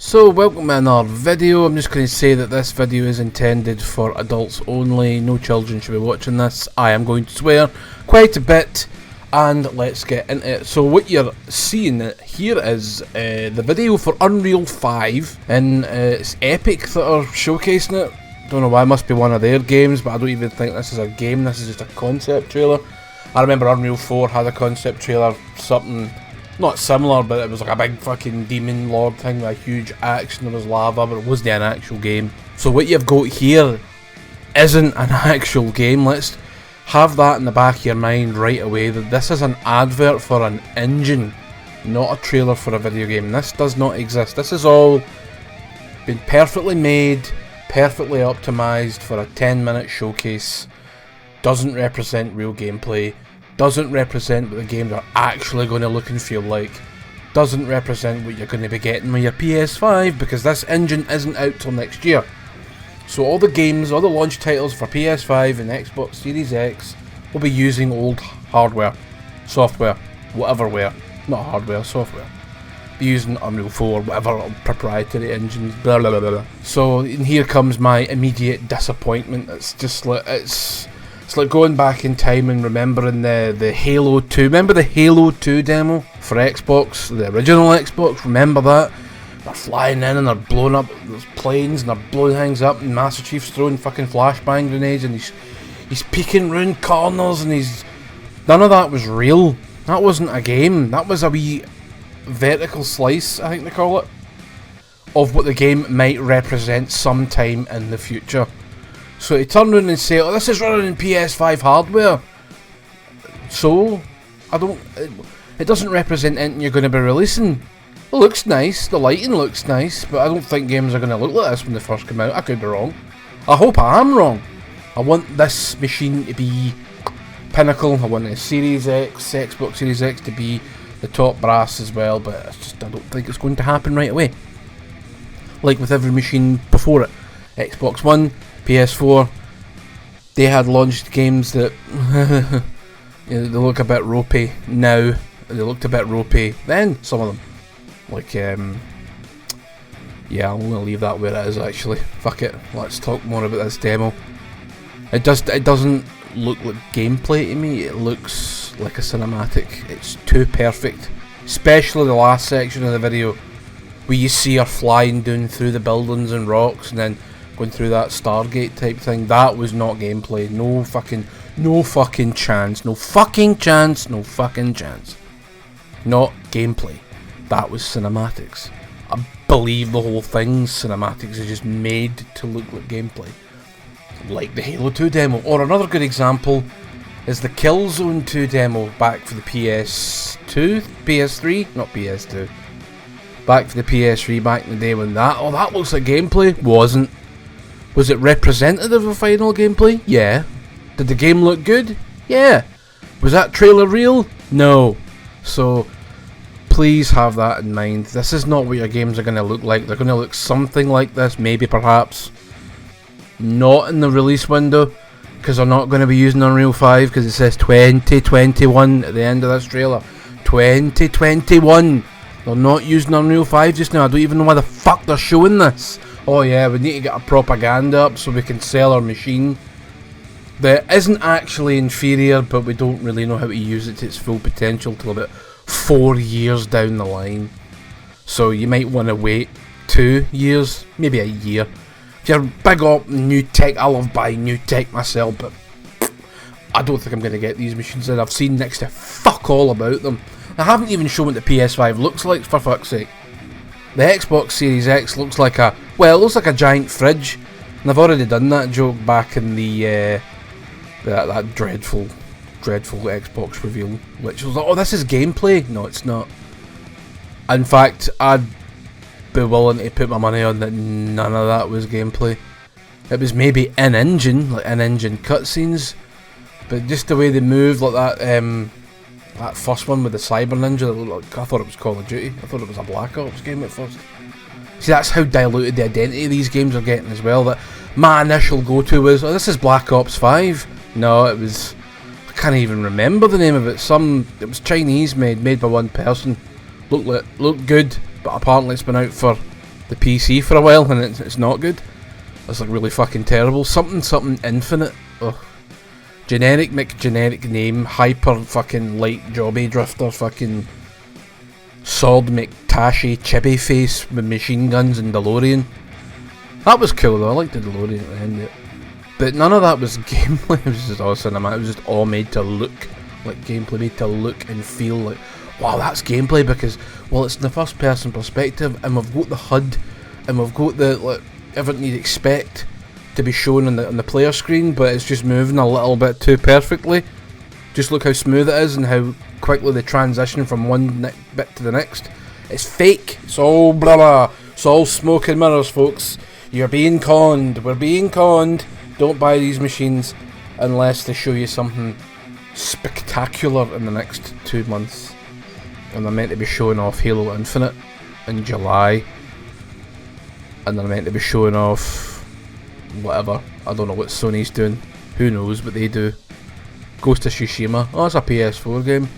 So welcome to another video. I'm just going to say that this video is intended for adults only. No children should be watching this. I am going to swear quite a bit, and let's get into it. So what you're seeing here is the video for Unreal 5, and it's Epic that are showcasing it. Don't know why, it must be one of their games, but I don't even think this is a game, this is just a concept trailer. I remember Unreal 4 had a concept trailer, something not similar, but it was like a big fucking demon lord thing with a huge axe and there was lava, but it wasn't an actual game. So what you've got here isn't an actual game. Let's have that in the back of your mind right away, that this is an advert for an engine, not a trailer for a video game. This does not exist. This is all been perfectly made, perfectly optimised for a 10-minute showcase. Doesn't represent real gameplay. Doesn't represent what the games are actually going to look and feel like. Doesn't represent what you're going to be getting with your PS5, because this engine isn't out till next year. So all the games, all the launch titles for PS5 and Xbox Series X will be using old hardware, software, whateverware. Not hardware, software. Be using Unreal 4, whatever proprietary engines, blah blah blah blah. So and here comes my immediate disappointment. It's just like, it's like going back in time and remembering the Halo 2. Remember the Halo 2 demo for Xbox, the original Xbox? Remember that? They're flying in and they're blowing up those planes and they're blowing things up, and Master Chief's throwing fucking flashbang grenades and he's peeking round corners, and none of that was real. That wasn't a game. That was a wee vertical slice, I think they call it, of what the game might represent sometime in the future. So to turn around and say, oh, this is running in PS5 hardware, so it doesn't represent anything you're going to be releasing. It looks nice, the lighting looks nice, but I don't think games are going to look like this when they first come out. I could be wrong. I hope I am wrong. I want this machine to be pinnacle. I want the Series X, Xbox Series X to be the top brass as well, but I don't think it's going to happen right away. Like with every machine before it. Xbox One, PS4, they had launched games that they look a bit ropey now. They looked a bit ropey then, some of them. Like, yeah, I'm going to leave that where it is actually. Fuck it, let's talk more about this demo. It doesn't look like gameplay to me, it looks like a cinematic. It's too perfect. Especially the last section of the video, where you see her flying down through the buildings and rocks and then going through that Stargate type thing. That was not gameplay. No fucking chance. No fucking chance. No fucking chance. Not gameplay. That was cinematics. I believe the whole thing's cinematics is just made to look like gameplay. Like the Halo 2 demo. Or another good example is the Killzone 2 demo back for the PS2? PS3? Not PS2. Back for the PS3 back in the day when that looks like gameplay. Wasn't. Was it representative of final gameplay? Yeah. Did the game look good? Yeah. Was that trailer real? No. So, please have that in mind. This is not what your games are going to look like. They're going to look something like this, maybe perhaps. Not in the release window, because they're not going to be using Unreal 5, because it says 2021 at the end of this trailer. 2021. They're not using Unreal 5 just now. I don't even know why the fuck they're showing this. Oh yeah, we need to get a propaganda up so we can sell our machine that isn't actually inferior, but we don't really know how to use it to its full potential till about 4 years down the line. So you might want to wait 2 years, maybe a year. If you're big up new tech, I love buying new tech myself, but I don't think I'm going to get these machines in. I've seen next to fuck all about them. I haven't even shown what the PS5 looks like, for fuck's sake. The Xbox Series X looks like it looks like a giant fridge, and I've already done that joke back in the that dreadful Xbox reveal, which was like, oh, this is gameplay. No, it's not. In fact, I'd be willing to put my money on that none of that was gameplay. It was maybe in-engine cutscenes, but just the way they moved, like that first one with the Cyber Ninja, I thought it was Call of Duty. I thought it was a Black Ops game at first. See, that's how diluted the identity these games are getting as well. That my initial go-to was, oh, this is Black Ops 5. No, it was, I can't even remember the name of it. It was Chinese made by one person. Looked good, but apparently it's been out for the PC for a while, and it's not good. It's like really fucking terrible. Something infinite. Ugh. Generic name, hyper fucking light jobby drifter, fucking sword McTashy chibi face with machine guns and DeLorean. That was cool though, I liked the DeLorean at the end. But none of that was gameplay, it was just all cinema, it was just all made to look like gameplay, made to look and feel like, wow, that's gameplay, because, well, it's in the first person perspective, and we've got the HUD, and we've got the, like, everything you'd expect to be shown on the player screen, but it's just moving a little bit too perfectly. Just look how smooth it is and how quickly they transition from one bit to the next. It's fake. It's all blah blah. It's all smoke and mirrors, folks. You're being conned. We're being conned. Don't buy these machines unless they show you something spectacular in the next 2 months. And they're meant to be showing off Halo Infinite in July. And they're meant to be showing off whatever. I don't know what Sony's doing. Who knows what they do. Ghost of Tsushima. Oh, it's a PS4 game.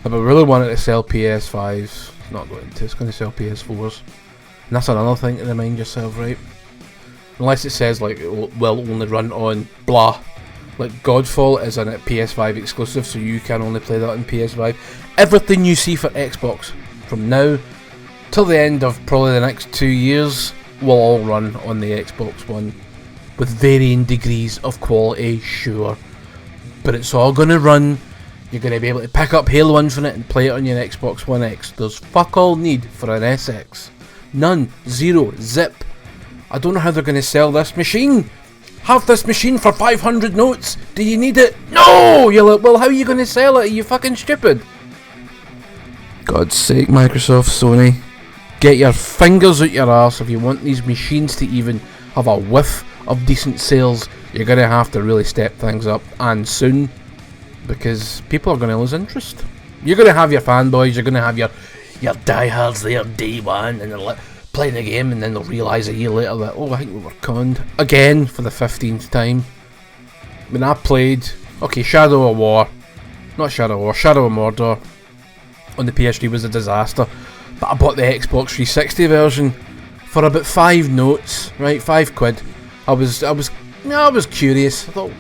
If I really wanted to sell PS5s, it's not going to. It's going to sell PS4s. And that's another thing to remind yourself, right? Unless it says, like, it will only run on blah. Like, Godfall is a PS5 exclusive, so you can only play that on PS5. Everything you see for Xbox from now till the end of probably the next 2 years will all run on the Xbox One. With varying degrees of quality, sure. But it's all going to run. You're going to be able to pick up Halo Infinite and play it on your Xbox One X. There's fuck all need for an SX. None. Zero. Zip. I don't know how they're going to sell this machine. Have this machine for 500 notes. Do you need it? No! You're like, well, how are you going to sell it? Are you fucking stupid? God's sake, Microsoft, Sony. Get your fingers out your arse if you want these machines to even have a whiff of decent sales. You're going to have to really step things up, and soon, because people are going to lose interest. You're going to have your fanboys, you're going to have your diehards there day one, and they're like playing the game, and then they'll realise a year later that, oh, I think we were conned again for the 15th time. When I played, okay, Shadow of Mordor on the PS3 was a disaster, but I bought the Xbox 360 version for about 5 notes, right, £5. I was curious. I thought,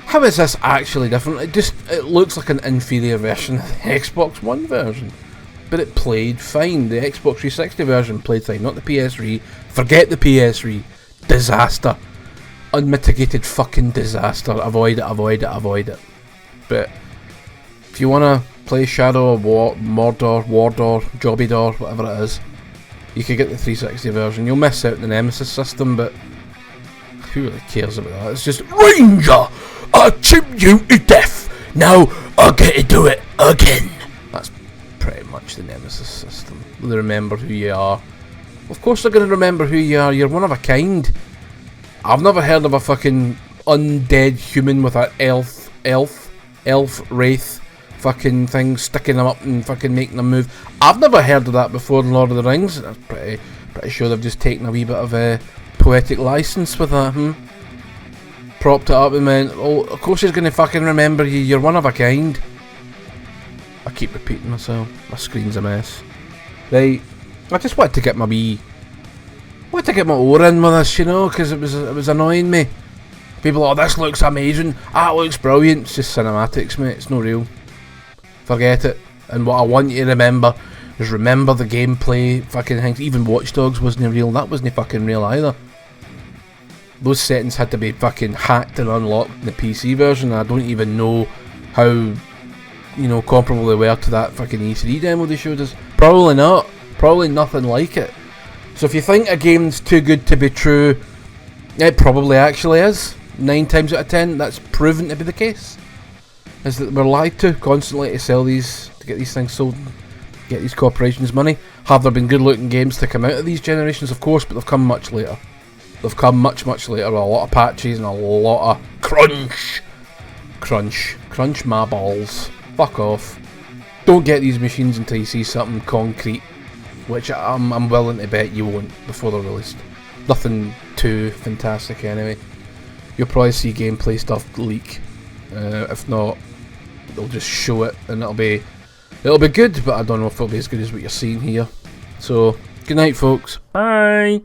how is this actually different? It looks like an inferior version of the Xbox One version, but it played fine. The Xbox 360 version played fine, not the PS3. Forget the PS3. Disaster. Unmitigated fucking disaster. Avoid it. But if you wanna play Shadow of Mordor, Jobbydor, whatever it is, you could get the 360 version. You'll miss out the Nemesis system, but who really cares about that? It's just, Ranger! I chipped you to death! Now I get to do it again! That's pretty much the Nemesis system. They remember who you are. Of course they're going to remember who you are. You're one of a kind. I've never heard of a fucking undead human with an elf wraith fucking thing sticking them up and fucking making them move. I've never heard of that before in Lord of the Rings. I'm pretty sure they've just taken a wee bit of a poetic license with that, propped it up and went, oh, of course he's going to fucking remember you, you're one of a kind. I keep repeating myself, my screen's a mess. Right, I just wanted to get my oar in with this, you know, because it was annoying me. People, oh, this looks amazing, that looks brilliant. It's just cinematics, mate, it's no real. Forget it. And what I want you to remember is remember the gameplay fucking things. Even Watch Dogs wasn't real, that wasn't fucking real either. Those settings had to be fucking hacked and unlocked in the PC version. I don't even know how, you know, comparable they were to that fucking E3 demo they showed us. Probably not. Probably nothing like it. So if you think a game's too good to be true, it probably actually is. 9 times out of 10, that's proven to be the case. Is that we're lied to constantly to sell these, to get these things sold, get these corporations money. Have there been good looking games to come out of these generations? Of course, but they've come much later. They've come much later with a lot of patches and a lot of crunch my balls. Fuck off. Don't get these machines until you see something concrete, which I'm willing to bet you won't before they're released. Nothing too fantastic anyway. You'll probably see gameplay stuff leak. If not, they'll just show it and it'll be good, but I don't know if it'll be as good as what you're seeing here. So Good night, folks. Bye.